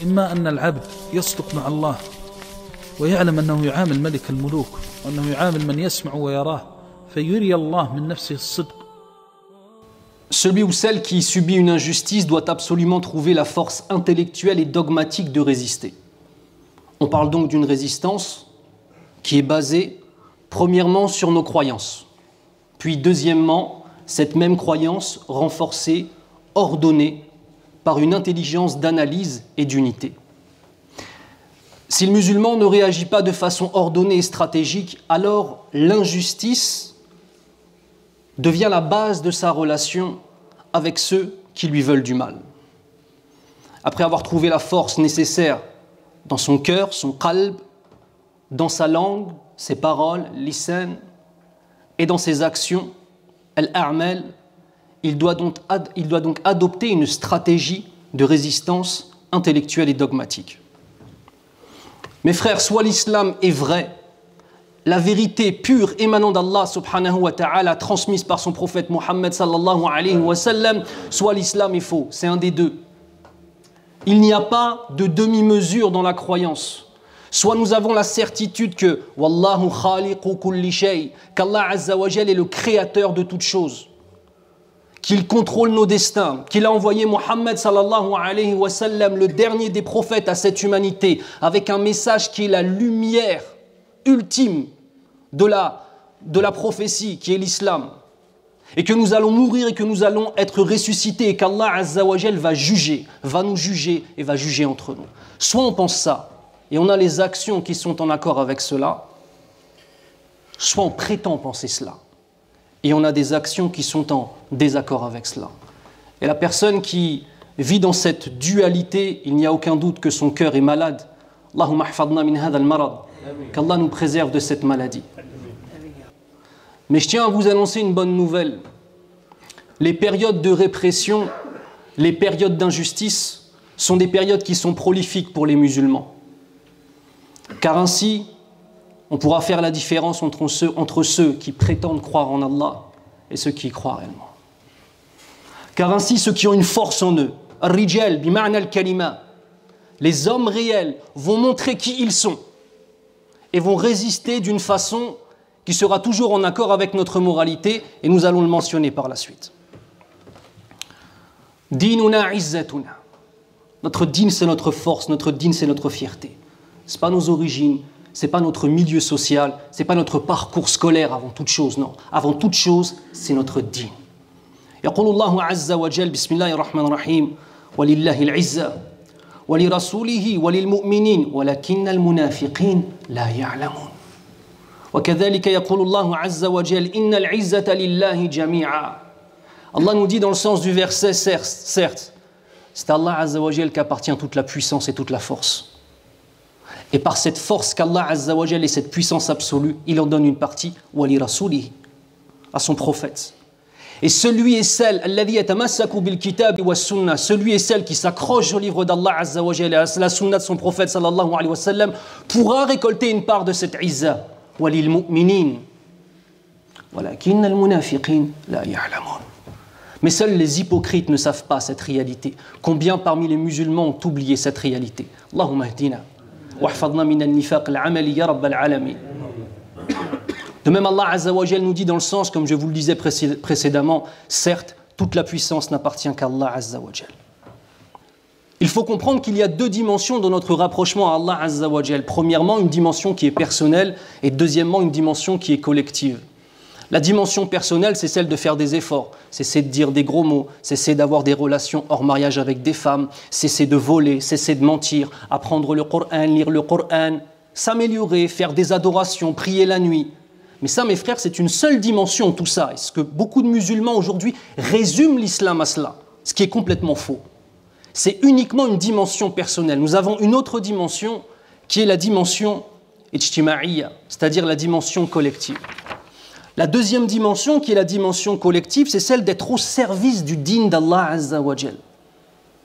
إما أن العبد يصدق مع الله ويعلم أنه يعامل ملك الملوك وأنه يعامل من يسمع ويراه فيري الله من نفسه الصدق. Celui ou celle qui subit une injustice doit absolument trouver la force intellectuelle et dogmatique de résister. On parle donc d'une résistance qui est basée premièrement sur nos croyances, puis deuxièmement, cette même croyance renforcée, ordonnée par une intelligence d'analyse et d'unité. Si le musulman ne réagit pas de façon ordonnée et stratégique, alors l'injustice devient la base de sa relation avec ceux qui lui veulent du mal. Après avoir trouvé la force nécessaire dans son cœur, son qalb, dans sa langue, ses paroles, lisan, et dans ses actions, al-a'mal, il doit donc adopter une stratégie de résistance intellectuelle et dogmatique. Mes frères, soit l'islam est vrai, la vérité pure émanant d'Allah subhanahu wa ta'ala transmise par son prophète Mohammed sallallahu alayhi wa sallam, soit l'islam est faux, c'est un des deux. Il n'y a pas de demi-mesure dans la croyance. Soit nous avons la certitude que Wallahu khaliqu kulli shay, qu'Allah azza wa jal est le créateur de toutes choses, qu'il contrôle nos destins, qu'il a envoyé Mohammed sallallahu alayhi wa sallam, le dernier des prophètes à cette humanité, avec un message qui est la lumière ultime de la prophétie, qui est l'islam, et que nous allons mourir et que nous allons être ressuscités et qu'Allah azza wa jal va nous juger et va juger entre nous. Soit on pense ça, et on a les actions qui sont en accord avec cela, soit on prétend penser cela, et on a des actions qui sont en désaccord avec cela. Et la personne qui vit dans cette dualité, il n'y a aucun doute que son cœur est malade. Allahumma hfadna min hadha al-marad, qu'Allah nous préserve de cette maladie. Mais je tiens à vous annoncer une bonne nouvelle. Les périodes de répression, les périodes d'injustice sont des périodes qui sont prolifiques pour les musulmans. Car ainsi, on pourra faire la différence entre ceux qui prétendent croire en Allah et ceux qui y croient réellement. Car ainsi, ceux qui ont une force en eux, al-rijal bima'na al-kalima, les hommes réels vont montrer qui ils sont et vont résister d'une façon qui sera toujours en accord avec notre moralité, et nous allons le mentionner par la suite. Dinuna izzatuna. Notre din, c'est notre force, notre din, c'est notre fierté. Ce n'est pas nos origines, ce n'est pas notre milieu social, ce n'est pas notre parcours scolaire avant toute chose, non. Avant toute chose, c'est notre din. يقول الله عز وجل بسم الله الرحمن الرحيم ولله العزة ولرسوله وللمؤمنين ولكن المنافقين لا يعلمون وكذلك يقول الله عز وجل إن العزة لله جميعا. Allah nous dit dans le sens du verset, certes, c'est à Allah Azza wa Jal qu'appartient toute la puissance et toute la force. Et par cette force qu'Allah Azza wa Jal et cette puissance absolue, il en donne une partie, wali rasulihi, à son prophète. Et celui et celle, alladhi yatamassaku bil kitab wa sunnah, celui et celle qui s'accroche au livre d'Allah Azza wa Jal et à la sunna de son prophète sallallahu alayhi wa sallam, pourra récolter une part de cette izza. Walil mu'minin walakin al munafiqin la ya'lamun. Mais seuls les hypocrites ne savent pas cette réalité. Combien parmi les musulmans ont oublié cette réalité? Allahumma hdina wahfadna min an-nifaq al-amali ya rabbal alamin. De même, Allah Azza wa Jal nous dit dans le sens, comme je vous le disais précédemment, certes, toute la puissance n'appartient qu'à Allah Azza wa Jal. Il faut comprendre qu'il y a deux dimensions dans notre rapprochement à Allah Azza wa Jal. Premièrement, une dimension qui est personnelle et deuxièmement, une dimension qui est collective. La dimension personnelle, c'est celle de faire des efforts, cesser de dire des gros mots, cesser d'avoir des relations hors mariage avec des femmes, cesser de voler, cesser de mentir, apprendre le Coran, lire le Coran, s'améliorer, faire des adorations, prier la nuit. Mais ça, mes frères, c'est une seule dimension, tout ça. Est-ce que beaucoup de musulmans aujourd'hui résument l'islam à cela? Ce qui est complètement faux. C'est uniquement une dimension personnelle. Nous avons une autre dimension qui est la dimension ijtima'iyya, c'est-à-dire la dimension collective. La deuxième dimension, qui est la dimension collective, c'est celle d'être au service du din d'Allah Azza wa Jal.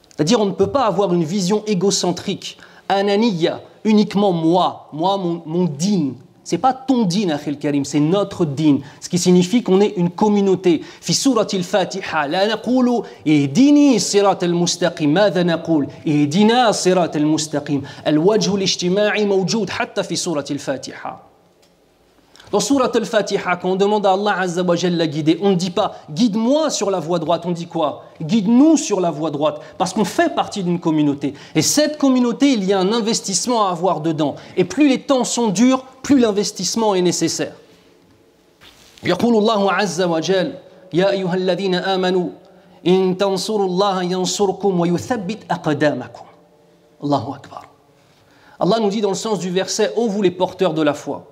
C'est-à-dire on ne peut pas avoir une vision égocentrique, ananiya, uniquement moi, mon din, C'est pas ton din, akhil karim, c'est notre din. Ce qui signifie qu'on est une communauté. Fi surat al-Fatiha, la naqulu ihdini sirat al-mustaqim. Madha naqul ihdina sirat al-mustaqim. Al-wajh al-ijtima'i mawjoud hatta fi surat al-Fatiha. Dans surat al-Fatiha, quand on demande à Allah Azza wa Jalla la guider, on ne dit pas « guide-moi sur la voie droite », on dit quoi ? « Guide-nous sur la voie droite », parce qu'on fait partie d'une communauté. Et cette communauté, il y a un investissement à avoir dedans. Et plus les temps sont durs, plus l'investissement est nécessaire. يقول الله عز وجل يا أيها الذين آمنوا إن تنصروا الله ينصركم ويثبت أقدامكم. Allahu Akbar. Allah nous dit dans le sens du verset « Ô vous les porteurs de la foi ».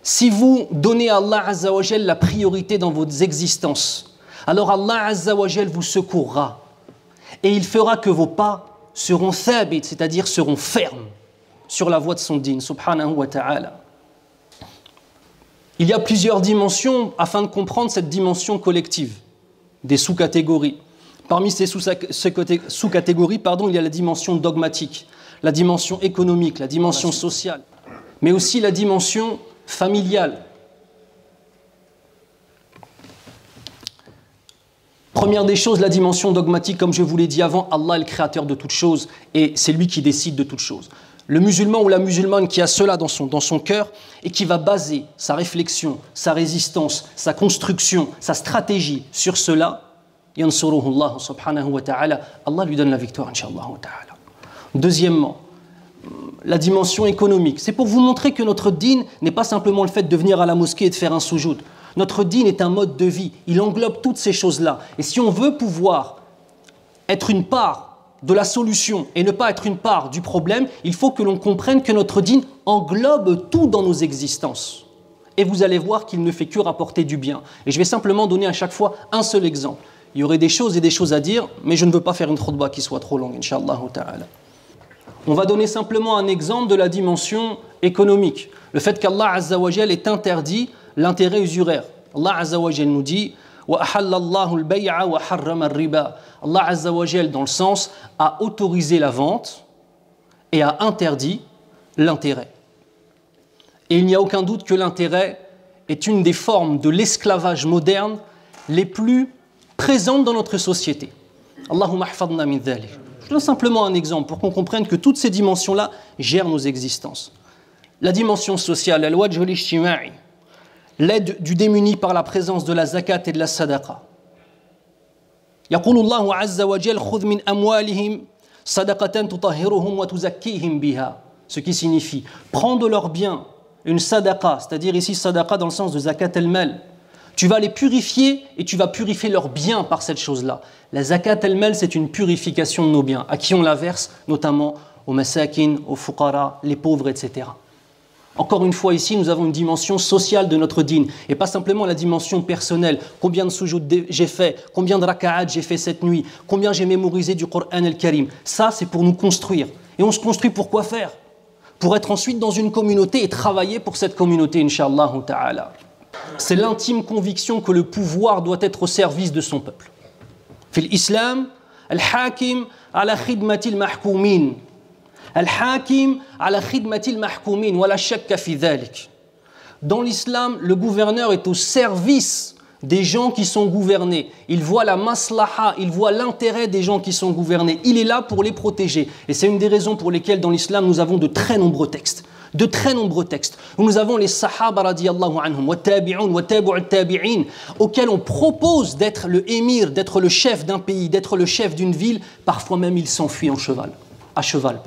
Si vous donnez à Allah Azza wa Jal la priorité dans vos existences, alors Allah Azza wa Jal vous secourra et il fera que vos pas seront thabit, c'est-à-dire seront fermes sur la voie de son din, subhanahu wa ta'ala. Il y a plusieurs dimensions afin de comprendre cette dimension collective, des sous-catégories. Parmi ces sous-catégories, il y a la dimension dogmatique, la dimension économique, la dimension sociale, mais aussi la dimension familiale. Première des choses, la dimension dogmatique, comme je vous l'ai dit avant, Allah est le créateur de toutes choses et c'est lui qui décide de toutes choses. Le musulman ou la musulmane qui a cela dans son cœur et qui va baser sa réflexion, sa résistance, sa construction, sa stratégie sur cela, yansuruhu Allah subhanahu wa ta'ala, Allah lui donne la victoire, inshallah wa ta'ala. Deuxièmement, la dimension économique. C'est pour vous montrer que notre dîn n'est pas simplement le fait de venir à la mosquée et de faire un soujoud. Notre dîn est un mode de vie. Il englobe toutes ces choses-là. Et si on veut pouvoir être une part de la solution et ne pas être une part du problème, il faut que l'on comprenne que notre dîn englobe tout dans nos existences. Et vous allez voir qu'il ne fait que rapporter du bien. Et je vais simplement donner à chaque fois un seul exemple. Il y aurait des choses et des choses à dire, mais je ne veux pas faire une khutbah qui soit trop longue, inch'Allah ta'ala. On va donner simplement un exemple de la dimension économique. Le fait qu'Allah Azza wa Jal ait interdit l'intérêt usuraire. Allah Azza wa Jal nous dit وَأَحَلَّ اللَّهُ الْبَيْعَ وَحَرَّمَ الرِّبَا. Allah Azza wa Jal, dans le sens, a autorisé la vente et a interdit l'intérêt. Et il n'y a aucun doute que l'intérêt est une des formes de l'esclavage moderne les plus présentes dans notre société. Allahumma hafadna min dhalik. Je donne simplement un exemple pour qu'on comprenne que toutes ces dimensions-là gèrent nos existences. La dimension sociale, al-wajh al-ijtima'i, l'aide du démuni par la présence de la zakat et de la sadaqa. يقول الله عز وجل خذ من أموالهم صدقة تطهرهم وتزكيهم بها. Ce qui signifie prends de leurs biens une sadaqa, c'est-à-dire ici sadaqa dans le sens de zakat al-mal. Tu vas les purifier et tu vas purifier leurs biens par cette chose-là. La zakat al-mal, c'est une purification de nos biens. À qui on la verse, notamment aux masakin, aux fuqara, les pauvres, etc. Encore une fois, ici, nous avons une dimension sociale de notre dîn et pas simplement la dimension personnelle. Combien de sujoud j'ai fait, combien de raka'at j'ai fait cette nuit, combien j'ai mémorisé du Coran al-Karim. Ça, c'est pour nous construire. Et on se construit pour quoi faire ? Pour être ensuite dans une communauté et travailler pour cette communauté, inch'Allah ta'ala. C'est l'intime conviction que le pouvoir doit être au service de son peuple. Fil Islam, al-hakim ala khidmatil mahkoumin. Al-hakim ala khidmatil mahkoumin, wala shakka fi dhalik. Dans l'islam, le gouverneur est au service des gens qui sont gouvernés. Il voit la maslaha, il voit l'intérêt des gens qui sont gouvernés. Il est là pour les protéger. Et c'est une des raisons pour lesquelles dans l'islam, nous avons de très nombreux textes. Où nous avons les sahaba radiyallahu anhum, wa tabi'un, wa tabu'at tabi'in, auxquels on propose d'être le émir, d'être le chef d'un pays, d'être le chef d'une ville. Parfois même, ils s'enfuient à cheval.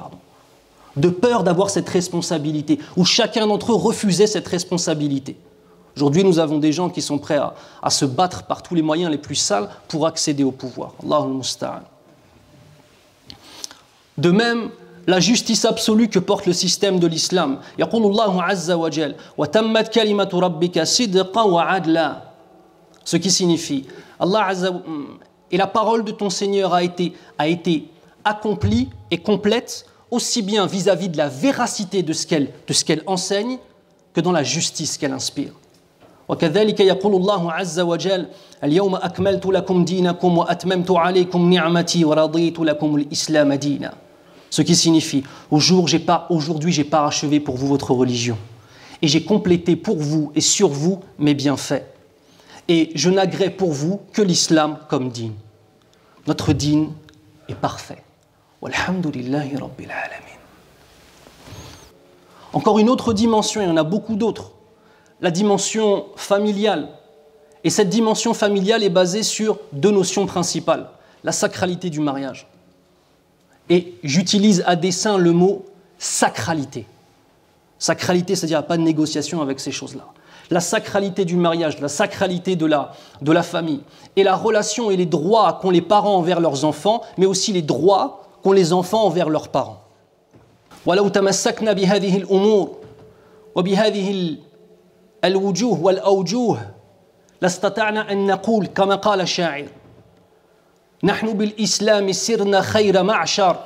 De peur d'avoir cette responsabilité, où chacun d'entre eux refusait cette responsabilité. Aujourd'hui, nous avons des gens qui sont prêts à se battre par tous les moyens les plus sales pour accéder au pouvoir. Allahul musta'an. De même, la justice absolue que porte le système de l'islam. Yaqulullahu azza wa jal wa tammat kalimatu rabbika sidqan wa adla. Ce qui signifie Allah azza et la parole de ton Seigneur a été accomplie et complète aussi bien vis-à-vis de la véracité de ce qu'elle enseigne que dans la justice qu'elle inspire. وكذلك يقول الله عز وجل اليوم أكملت لكم دينكم وأتممت عليكم نعمتي ورضيت لكم الإسلام دينا. Ce qui signifie aujourd'hui j'ai parachevé pour vous votre religion et j'ai complété pour vous et sur vous mes bienfaits. Et je n'agrée pour vous que l'islam comme dîn. Notre dîn est parfait. Walhamdulillahi Rabbil Alamin. Encore une autre dimension, il y en a beaucoup d'autres, la dimension familiale. Et cette dimension familiale est basée sur deux notions principales, la sacralité du mariage. Et j'utilise à dessein le mot sacralité. Sacralité, c'est-à-dire qu'il n'y a pas de négociation avec ces choses-là. La sacralité du mariage, la sacralité de la famille, et la relation et les droits qu'ont les parents envers leurs enfants, mais aussi les droits qu'ont les enfants envers leurs parents. ولو تمسكنا بهذه الأمور وبهذه الوجوه والأوجوه لاستطعنا أن نقول كما قال الشاعر نحن بالإسلام سرنا خير معشر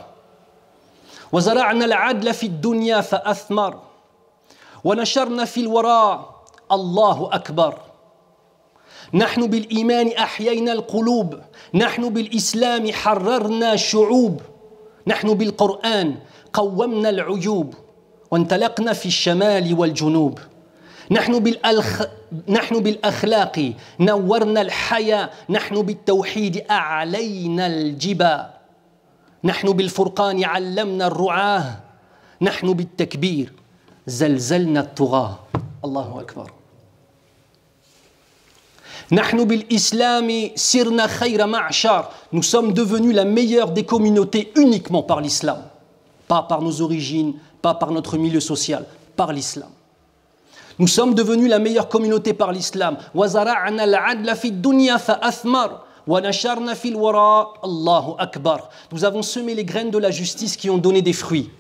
وزرعنا العدل في الدنيا فأثمر ونشرنا في الوراء الله أكبر نحن بالإيمان أحيينا القلوب نحن بالإسلام حررنا الشعوب نحن بالقرآن قومنا العيوب وانطلقنا في الشمال والجنوب نحن بالأخلاق نورنا الحياة نحن بالتوحيد أعلينا الجبا نحن بالفرقان علمنا الرعاة نحن بالتكبير زلزلنا الطغاة الله أكبر نحن بالإسلام سرنا خير معشر. Nous sommes devenus la meilleure des communautés uniquement par l'islam, pas par nos origines, pas par notre milieu social, par l'islam. Nous sommes devenus la meilleure communauté par l'islam. وزرعنا العدل في الدنيا فأثمر ونشرنا في الوراء الله أكبر. Nous avons semé les graines de la justice qui ont donné des fruits.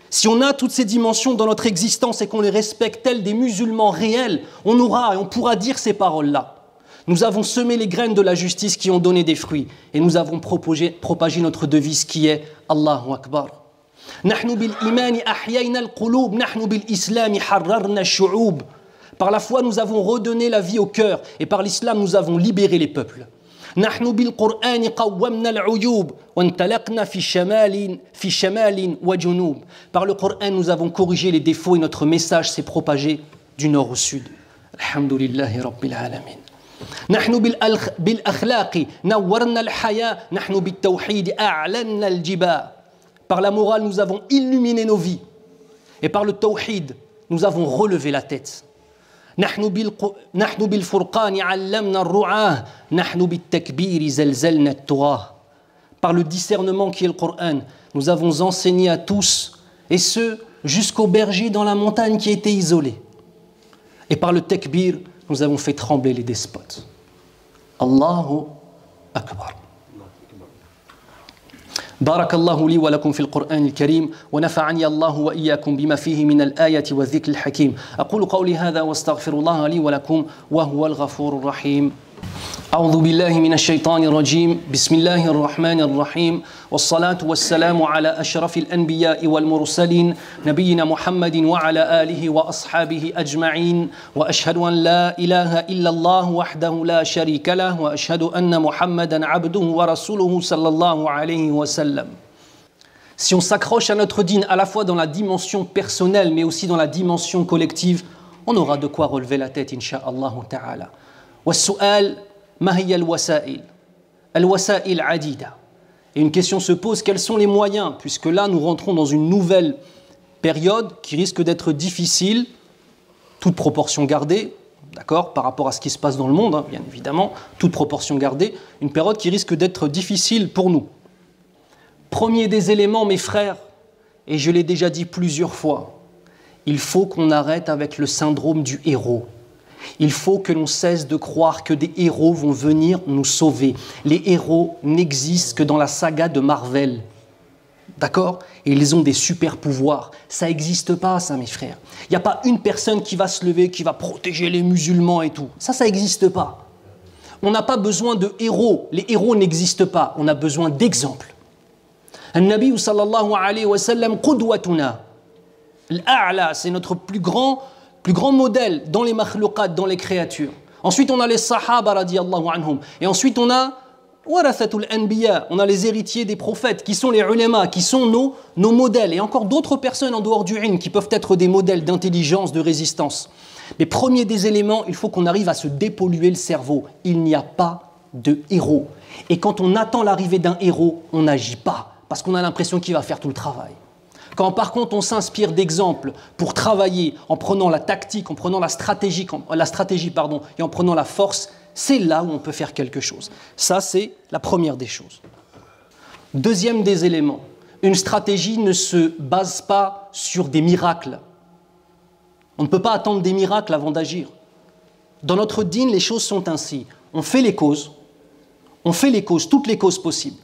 Si on a toutes ces dimensions dans notre existence et qu'on les respecte telles des musulmans réels, on aura et on pourra dire ces paroles-là. Nous avons semé les graines de la justice qui ont donné des fruits et nous avons propagé notre devise qui est Allahu Akbar. نحن بالإيمان أحيينا القلوب نحن بالإسلام حررنا الشعوب. Par la foi, nous avons redonné la vie au cœur et par l'islam, nous avons libéré les peuples. نحن بالقرآن قومنا العيوب وانطلقنا في شمال وجنوب. Par le Coran, nous avons corrigé les défauts et notre message s'est propagé du nord au sud. Alhamdulillahi Rabbil Alamin. نحن بالأخلاق نورنا الحياة نحن بالتوحيد أعلنا الجبا. Par la morale, nous avons illuminé nos vies. Et par le tawhid, nous avons relevé la tête. نحن بالفرقان علمنا الرعاة نحن بالتكبير زلزلنا الطغاة. Par le discernement qui est le Coran, nous avons enseigné à tous, et ce, jusqu'au berger dans la montagne qui était isolé. Et par le takbir, nous avons fait trembler les despotes. Allahu Akbar. بارك الله لي ولكم في القرآن الكريم ونفعني الله وإياكم بما فيه من الآية والذكر الحكيم. أقول قولي هذا واستغفر الله لي ولكم وهو الغفور الرحيم. أعوذ بالله من الشيطان الرجيم. بسم الله الرحمن الرحيم والصلاة والسلام على أشرف الأنبياء والمرسلين نبينا محمد وعلى آله وأصحابه أجمعين وأشهد أن لا إله إلا الله وحده لا شريك له وأشهد أن محمدا عبده ورسوله صلى الله عليه وسلم. Si on s'accroche à notre dîn à la fois dans la dimension personnelle mais aussi dans la dimension collective, on aura de quoi relever la tête, incha'Allah ta'ala. والسؤال ما هي الوسائل؟ الوسائل عديدة. Et une question se pose, quels sont les moyens? Puisque là, nous rentrons dans une nouvelle période qui risque d'être difficile, toute proportion gardée, d'accord, par rapport à ce qui se passe dans le monde, hein, bien évidemment, toute proportion gardée, une période qui risque d'être difficile pour nous. Premier des éléments, mes frères, et je l'ai déjà dit plusieurs fois, il faut qu'on arrête avec le syndrome du héros. Il faut que l'on cesse de croire que des héros vont venir nous sauver. Les héros n'existent que dans la saga de Marvel. D'accord? Et ils ont des super pouvoirs. Ça n'existe pas, ça, mes frères. Il n'y a pas une personne qui va se lever, qui va protéger les musulmans et tout. Ça n'existe pas. On n'a pas besoin de héros. Les héros n'existent pas. On a besoin d'exemples. An-Nabi sallallahu alayhi wa sallam, qudwatuna. L'A'la, c'est notre plus grand modèle dans les makhlouqat, dans les créatures. Ensuite, on a les sahaba radiyallahu anhum. Et ensuite, on a warathatul anbiya, on a les héritiers des prophètes, qui sont les ulama, qui sont nos modèles, et encore d'autres personnes en dehors du ilm qui peuvent être des modèles d'intelligence, de résistance. Mais premier des éléments, il faut qu'on arrive à se dépolluer le cerveau. Il n'y a pas de héros. Et quand on attend l'arrivée d'un héros, on n'agit pas, parce qu'on a l'impression qu'il va faire tout le travail. Quand par contre on s'inspire d'exemples pour travailler en prenant la tactique, en prenant la stratégie, et en prenant la force, c'est là où on peut faire quelque chose. Ça, c'est la première des choses. Deuxième des éléments, une stratégie ne se base pas sur des miracles. On ne peut pas attendre des miracles avant d'agir. Dans notre dîn, les choses sont ainsi. On fait les causes, toutes les causes possibles,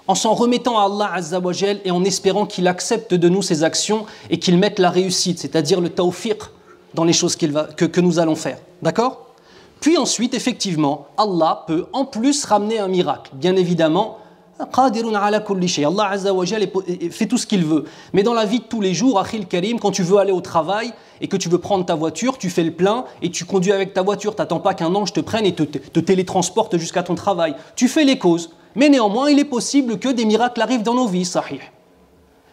en s'en remettant à Allah Azza wa Jal et en espérant qu'il accepte de nous ces actions et qu'il mette la réussite, c'est-à-dire le tawfiq dans les choses que nous allons faire. D'accord ? Puis ensuite, effectivement, Allah peut en plus ramener un miracle. Bien évidemment, Allah Azza wa Jal fait tout ce qu'il veut. Mais dans la vie de tous les jours, Akhil Karim, quand tu veux aller au travail et que tu veux prendre ta voiture, tu fais le plein et tu conduis avec ta voiture. Tu n'attends pas qu'un ange te prenne et te télétransporte jusqu'à ton travail. Tu fais les causes. Mais néanmoins, il est possible que des miracles arrivent dans nos vies, sahih.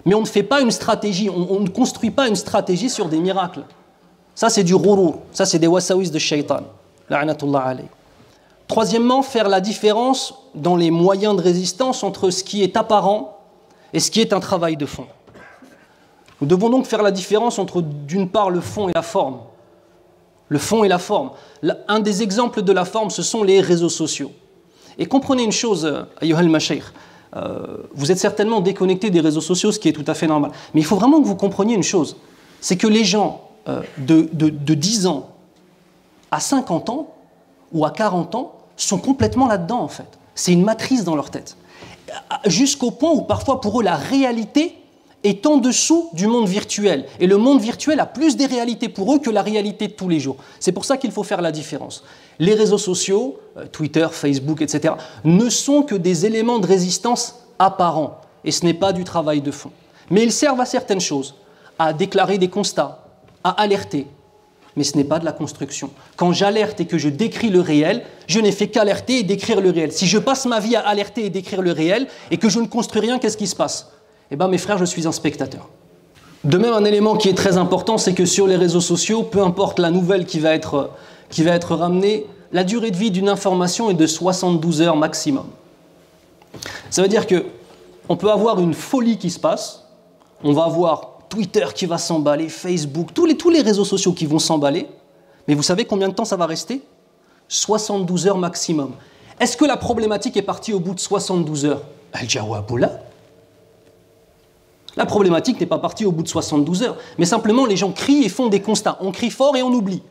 Mais on ne fait pas une stratégie, on ne construit pas une stratégie sur des miracles. Ça, c'est du ghurur, ça, c'est des wasawis de shaitan. La'anatullah alayh. Troisièmement, faire la différence dans les moyens de résistance entre ce qui est apparent et ce qui est un travail de fond. Nous devons donc faire la différence entre, d'une part, le fond et la forme. Le fond et la forme. Un des exemples de la forme, ce sont les réseaux sociaux. Et comprenez une chose, ayyuhal mashaykh, vous êtes certainement déconnectés des réseaux sociaux, ce qui est tout à fait normal. Mais il faut vraiment que vous compreniez une chose, c'est que les gens de 10 ans à 50 ans ou à 40 ans sont complètement là-dedans en fait. C'est une matrice dans leur tête. Jusqu'au point où parfois pour eux la réalité est en dessous du monde virtuel. Et le monde virtuel a plus des réalités pour eux que la réalité de tous les jours. C'est pour ça qu'il faut faire la différence. Les réseaux sociaux, Twitter, Facebook, etc., ne sont que des éléments de résistance apparents. Et ce n'est pas du travail de fond. Mais ils servent à certaines choses, à déclarer des constats, à alerter. Mais ce n'est pas de la construction. Quand j'alerte et que je décris le réel, je n'ai fait qu'alerter et décrire le réel. Si je passe ma vie à alerter et décrire le réel et que je ne construis rien, qu'est-ce qui se passe ? Eh bien, mes frères, je suis un spectateur. De même, un élément qui est très important, c'est que sur les réseaux sociaux, peu importe la nouvelle qui va être ramenée, la durée de vie d'une information est de 72 heures maximum. Ça veut dire qu'on peut avoir une folie qui se passe, on va avoir Twitter qui va s'emballer, Facebook, tous les réseaux sociaux qui vont s'emballer, mais vous savez combien de temps ça va rester ? 72 heures maximum. Est-ce que la problématique est partie au bout de 72 heures ? Al-Jawab la. La problématique n'est pas partie au bout de 72 heures, mais simplement les gens crient et font des constats. On crie fort et on oublie.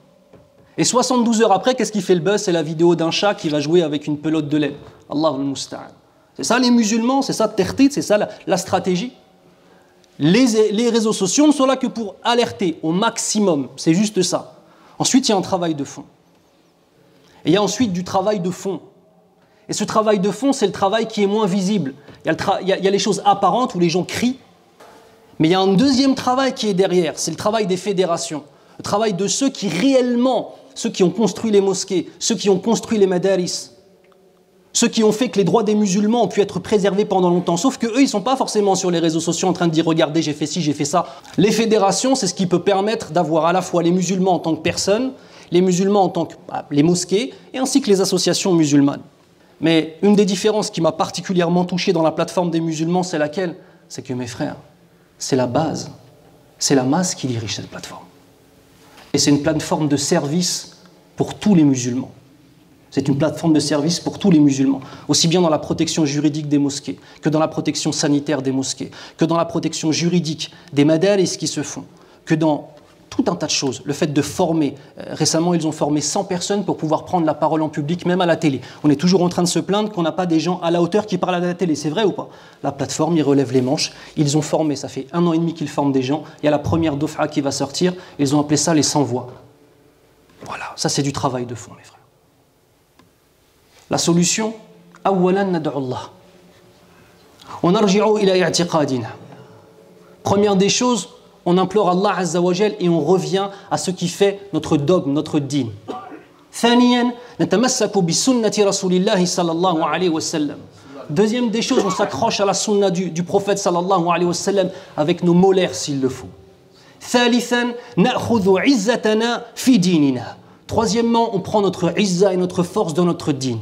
Et 72 heures après, qu'est-ce qui fait le buzz ? C'est la vidéo d'un chat qui va jouer avec une pelote de lait. Allahu al-musta'an. C'est ça les musulmans, c'est ça Tertit, c'est ça la stratégie. Les réseaux sociaux ne sont là que pour alerter au maximum, c'est juste ça. Ensuite, il y a un travail de fond. Et il y a ensuite du travail de fond. Et ce travail de fond, c'est le travail qui est moins visible. Il y a les choses apparentes où les gens crient, mais il y a un deuxième travail qui est derrière, c'est le travail des fédérations. Le travail de ceux qui réellement, ceux qui ont construit les mosquées, ceux qui ont construit les madaris, ceux qui ont fait que les droits des musulmans ont pu être préservés pendant longtemps. Sauf qu'eux, ils ne sont pas forcément sur les réseaux sociaux en train de dire « Regardez, j'ai fait ci, j'ai fait ça ». Les fédérations, c'est ce qui peut permettre d'avoir à la fois les musulmans en tant que personnes, les musulmans en tant que les mosquées, et ainsi que les associations musulmanes. Mais une des différences qui m'a particulièrement touché dans la plateforme des musulmans, c'est laquelle ? C'est que mes frères, c'est la base, c'est la masse qui dirige cette plateforme. Et c'est une plateforme de service pour tous les musulmans. C'est une plateforme de service pour tous les musulmans, aussi bien dans la protection juridique des mosquées, que dans la protection sanitaire des mosquées, que dans la protection juridique des madaris qui se font, que dans tout un tas de choses. Le fait de former, récemment ils ont formé 100 personnes pour pouvoir prendre la parole en public, même à la télé. On est toujours en train de se plaindre qu'on n'a pas des gens à la hauteur qui parlent à la télé, c'est vrai ou pas ? La plateforme, ils relèvent les manches, ils ont formé, ça fait 1 an et demi qu'ils forment des gens, il y a la première dof'a qui va sortir, ils ont appelé ça les 100 voix. Voilà, ça c'est du travail de fond mes frères. La solution, أولاً ندعو الله ونرجع إلى اعتقادنا. Première des choses, on implore Allah Azza wa Jal et on revient à ce qui fait notre dogme, notre dîn. ثانيا نتمسك بسنة رسول الله صلى الله عليه وسلم. Deuxième des choses, on s'accroche à la sunna du prophète sallallahu alayhi wa sallam avec nos molaires s'il le faut. ثالثا نأخذ عزتنا في ديننا. Troisièmement, on prend notre izza et notre force dans notre dîn.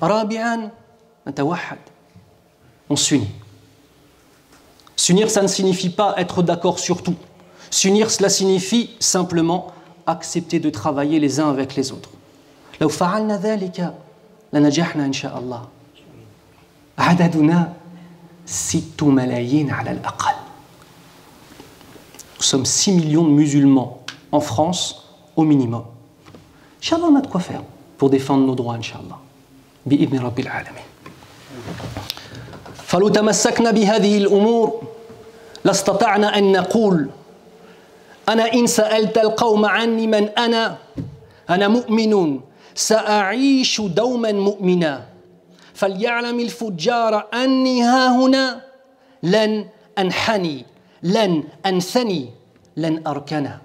رابعا نتوحد. On s'unit. S'unir, ça ne signifie pas être d'accord sur tout. S'unir, cela signifie simplement accepter de travailler les uns avec les autres. لو فعلنا ذلك لنجحنا إن شاء الله. عددنا 6 ملايين على الأقل. Nous sommes 6 millions de musulmans en France au minimum. Inch'Allah, on a de quoi faire pour défendre nos droits, Inch'Allah. بإذن رب العالمين. فلو تمسكنا بهذه الأمور لاستطعنا أن نقول أنا إن سألت القوم عني من أنا مؤمن سأعيش دوما مؤمنا فليعلم الفجار أني ها هنا لن أنحني لن أنثني لن أركنا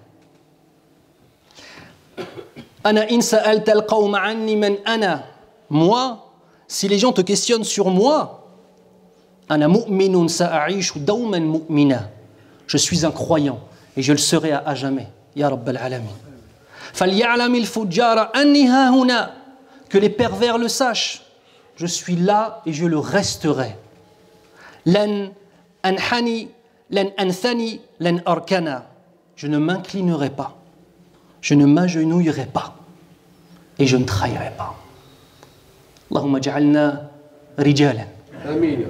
أنا إن سألت القوم عني من أنا. Moi, si les gens te questionnent sur moi, أنا مؤمن سأعيش دوما مؤمنا. Je suis un croyant et je le serai à jamais. Ya Rabbal Alamin. فليعلم الفجار أني ها هنا. Que les pervers le sachent. Je suis là et je le resterai. لن أنحني لن أنثني لن أركنا. Je ne m'inclinerai pas. Je ne m'agenouillerai pas. Et je ne trahirai pas. اللهم اجعلنا رجالا. آمين.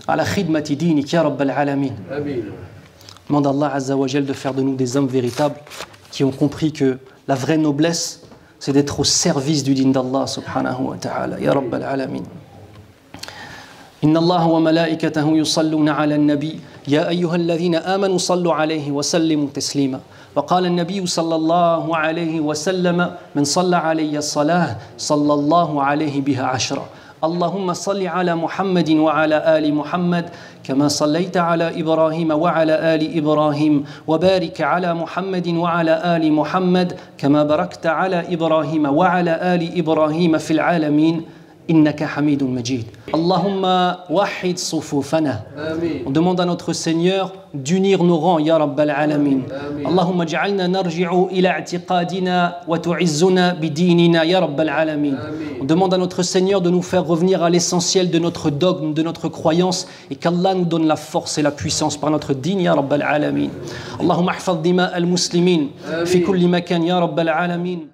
على خدمة دينك يا رب العالمين. آمين. Demande à Allah Azza wa Jal de faire de nous des hommes véritables qui ont compris que la vraie noblesse, c'est d'être au service du din d'Allah subhanahu wa ta'ala. Ya Rabb al-Alamin. إن الله وملائكته يصلون على النبي يا أيها الذين آمنوا صلوا عليه وسلموا تسليما. وقال النبي صلى الله عليه وسلم من صلى علي الصلاة صلى الله عليه بها 10. اللهم صل على محمد وعلى آل محمد كما صليت على إبراهيم وعلى آل إبراهيم وبارك على محمد وعلى آل محمد كما باركت على إبراهيم وعلى آل إبراهيم في العالمين إنك حميد مجيد. اللهم وحد صفوفنا. آمين. On demande à notre Seigneur d'unir nos rangs, Ya Rabbal Alamin. اللهم اجعلنا نرجع إلى اعتقادنا وتعزنا بديننا, Ya Rabbal Alamin. On demande à notre Seigneur de nous faire revenir à l'essentiel de notre dogme, de notre croyance, et qu'Allah nous donne la force et la puissance par notre dîn, Ya Rabbal Alamin. اللهم احفظ دماء المسلمين في كل مكان, Ya Rabbal Alamin.